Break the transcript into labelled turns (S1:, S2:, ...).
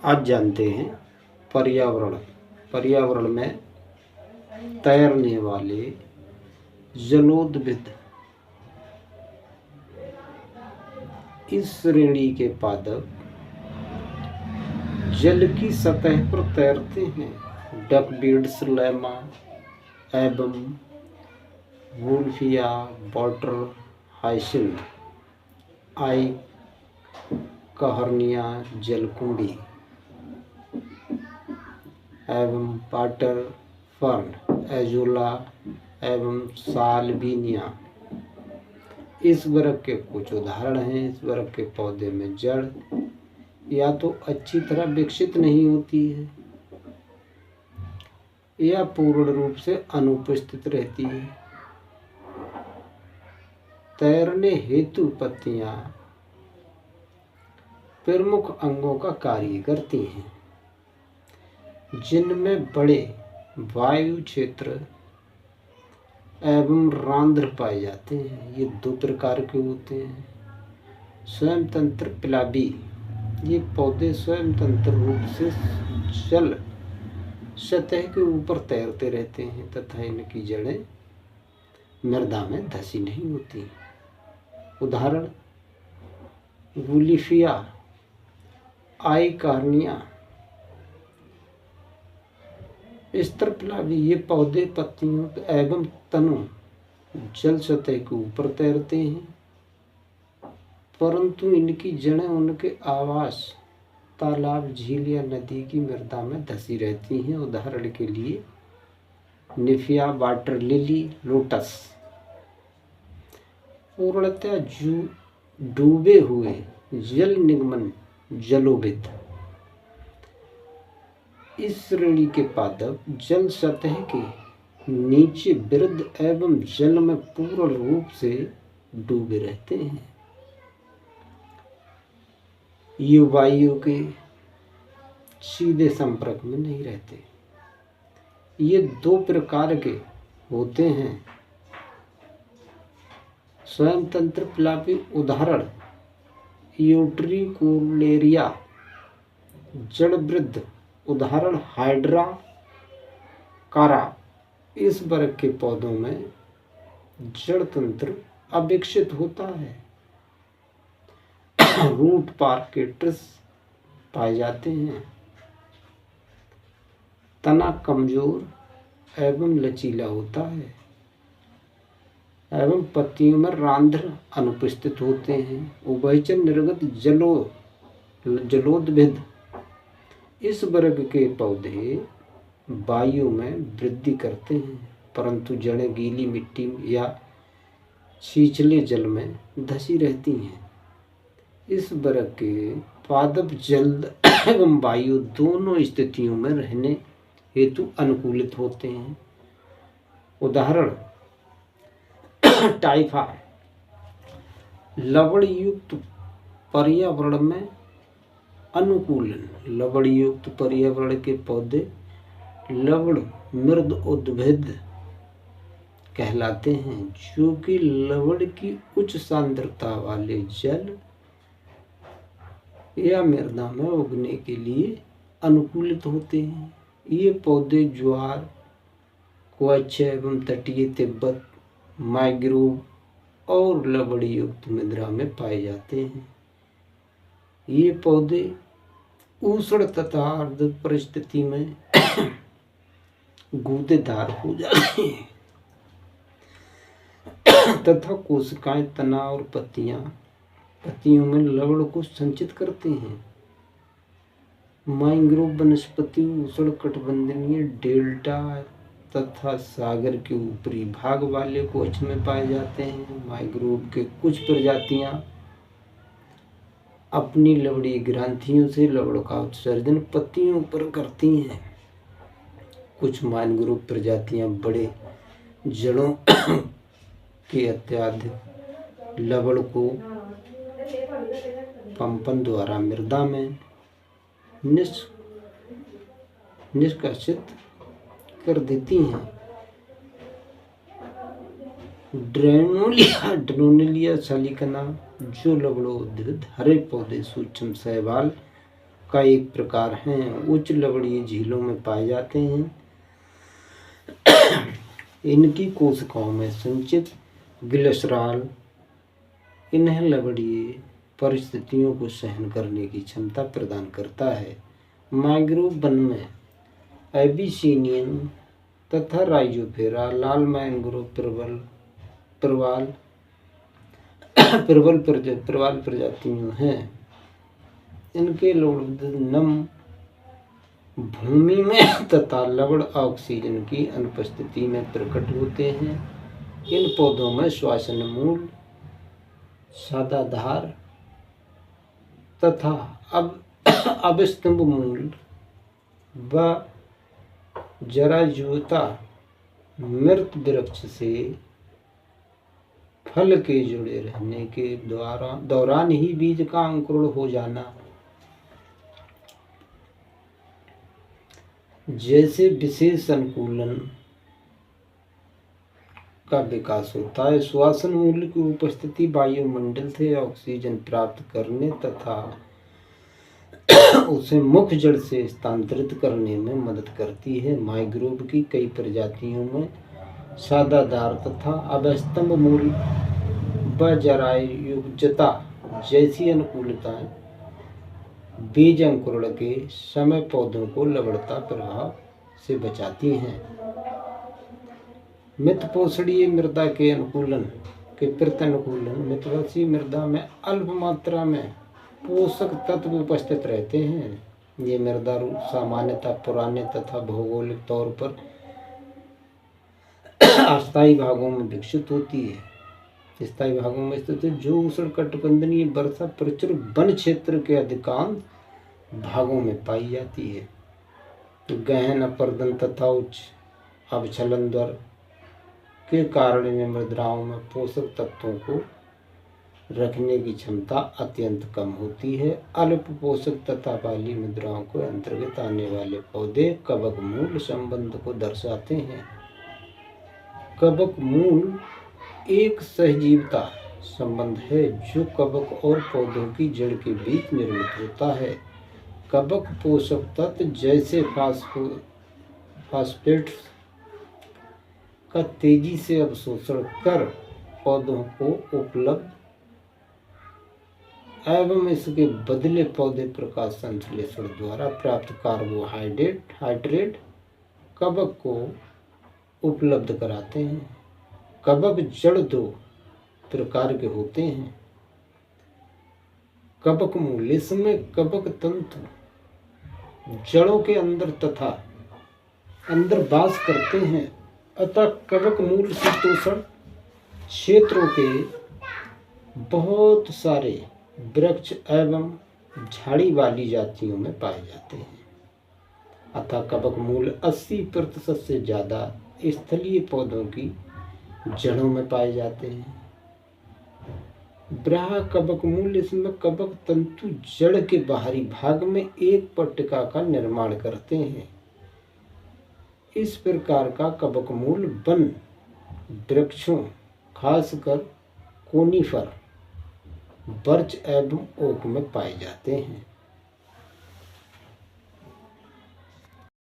S1: आज जानते हैं पर्यावरण। पर्यावरण में तैरने वाले जलोदविद इस श्रेणी के पादप जल की सतह पर तैरते हैं। डकबीड्स, लैमा एवं वुल्फिया, वाटर हाइसिंथ, आई कहर्निया, जलकुंडी एवं वाटर फर्न, एजोला एवं साल्विनिया इस वर्ग के कुछ उदाहरण हैं। इस वर्ग के पौधे में जड़ या तो अच्छी तरह विकसित नहीं होती है या पूर्ण रूप से अनुपस्थित रहती है। तैरने हेतु पत्तियां प्रमुख अंगों का कार्य करती हैं, जिनमें बड़े वायु क्षेत्र एवं रंध्र पाए जाते हैं। ये दो प्रकार के होते हैं। स्वयं तंत्र पिलाबी, ये पौधे स्वयं तंत्र रूप से जल सतह के ऊपर तैरते रहते हैं तथा इनकी जड़ें मृदा में धसी नहीं होती। उदाहरण वुलिफिया, आई कार्निया, स्त्रपलाबी, ये पौधे पत्तियों एवं तनों जल सतह के ऊपर तैरते हैं, परंतु इनकी जड़ें उनके आवास तालाब, झील या नदी की मृदा में धसी रहती हैं। उदाहरण के लिए निफिया, वाटर लिली, लोटस। पूर्णतः डूबे हुए जल निगमन जलोविद इस श्रेणी के पादप जल सतह के नीचे वृद्ध एवं जल में पूर्ण रूप से डूबे रहते हैं। ये वायु के सीधे संपर्क में नहीं रहते। ये दो प्रकार के होते हैं। स्वयं तंत्र पिलापी, उदाहरण यूट्रिकुलेरिया, जड़ वृद्ध, उदाहरण हाइड्रा कारा। इस वर्ग के पौधों में जड़ तंत्र अविकसित होता है। रूट पार्केट्स पाए जाते हैं। तना कमजोर एवं लचीला होता है एवं पत्तियों में रंध्र अनुपस्थित होते हैं। उभयचर निर्गत जलोदविद इस वर्ग के पौधे वायु में वृद्धि करते हैं, परंतु जड़ें गीली मिट्टी या छिछले जल में धसी रहती हैं। इस वर्ग के पादप जल एवं वायु दोनों स्थितियों में रहने हेतु अनुकूलित होते हैं। उदाहरण टाइफा, लवण युक्त पर्यावरण में अनुकूलन। लवण युक्त पर्यावरण के पौधे लवण मृद उद्भिद कहलाते हैं, जो कि लवण की उच्च सांद्रता वाले जल या मृदा में उगने के लिए अनुकूलित होते हैं। ये पौधे ज्वार, क्वच्छ एवं तटीय तिब्बत, मैंग्रोव और लवण युक्त मृदा में पाए जाते हैं। ये पौधे उष्ण तथा आर्द्र परिस्थिति में गूदेदार हो जाते हैं तथा कोशिकाएं, तना और पत्तियों में लवण को संचित करते हैं। मैंग्रोव वनस्पति उष्णकटिबंधीय डेल्टा तथा सागर के ऊपरी भाग वाले क्वच्छ में पाए जाते हैं। मैंग्रोव के कुछ प्रजातियां अपनी लवणीय ग्रंथियों से लवण का उत्सर्जन पत्तियों पर करती हैं। कुछ मैंग्रोव प्रजातियां बड़े जड़ों के अत्यधिक लवण को पंपन द्वारा मृदा में निष्कासित कर देती हैं। ड्रोनेलिया सालिकाना, जो लवणोद्भिद हरे पौधे सूक्ष्म शैवाल का एक प्रकार हैं। उच्च लवणीय झीलों में पाए जाते हैं। इनकी कोशिकाओं में संचित ग्लिसरॉल इन्हें लवणीय परिस्थितियों को सहन करने की क्षमता प्रदान करता है। मैंग्रोव वन में एबीसिनियन तथा राइजोफेरा लाल मैंग्रोव प्रवाल प्रजातियों हैं। इनके लवण नम भूमि में तथा लवण ऑक्सीजन की अनुपस्थिति में प्रकट होते हैं। इन पौधों में श्वसन मूल, सादाधार तथा अवस्तंभ मूल व जरायुता मृत वृक्ष से फल के जुड़े रहने के दौरान ही बीज का अंकुरण हो जाना जैसे विशेष अनुकूलन का विकास होता है। श्वसन मूल की उपस्थिति वायुमंडल से ऑक्सीजन प्राप्त करने तथा उसे मुख्य जड़ से स्थानांतरित करने में मदद करती है। मैंग्रोव की कई प्रजातियों में सादाधार तथा अवस्तंभ मूल व जरायुजता जैसी अनुकूलताएं बीज अंकुरण के समय पौधों को लवणता प्रभाव से बचाती हैं। मितपोषणीय मृदा के अनुकूलन के प्रति अनुकूलन मितवशीय मृदा में अल्प मात्रा में पोषक तत्व उपस्थित रहते हैं। ये मृदा रूप सामान्यतः पुराने तथा भौगोलिक तौर पर अस्थायी भागों में विकसित होती है। स्थायी भागों में स्थित है जो उष्णकटिबंधीय वर्षा प्रचुर वन क्षेत्र के अधिकांश भागों में पाई जाती है। गहन अपर्दन तथा उच्च अवक्षलन दर के कारण इन मृदाओं में पोषक तत्वों को रखने की क्षमता अत्यंत कम होती है। अल्प पोषक तत्व वाली मृदाओं के अंतर्गत आने वाले पौधे कवक मूल संबंध को दर्शाते हैं। कवक मूल एक सहजीवता संबंध है जो कवक और पौधों की जड़ के बीच निर्मित होता है। कवक पोषक तत्व जैसे फास्फेट्स का तेजी से अवशोषण कर पौधों को उपलब्ध एवं इसके बदले पौधे प्रकाश संश्लेषण द्वारा प्राप्त कार्बोहाइड्रेट कवक को उपलब्ध कराते हैं। कवक जड़ दो प्रकार के होते हैं। कवक मूल, इसमें कवक तंतु जड़ों के अंदर तथा अंदर वास करते हैं। अतः कवक मूल शीतोष्ण क्षेत्रों के बहुत सारे वृक्ष एवं झाड़ी वाली जातियों में पाए जाते हैं। अतः कवक मूल 80% से ज़्यादा स्थलीय पौधों की जड़ों में पाए जाते हैं। ब्राह कवक मूल, इसमें कवक तंतु जड़ के बाहरी भाग में एक पट्टिका का निर्माण करते हैं। इस प्रकार का कवक मूल वन वृक्षों खासकर कोनीफर, बर्च एवं ओक में पाए जाते हैं।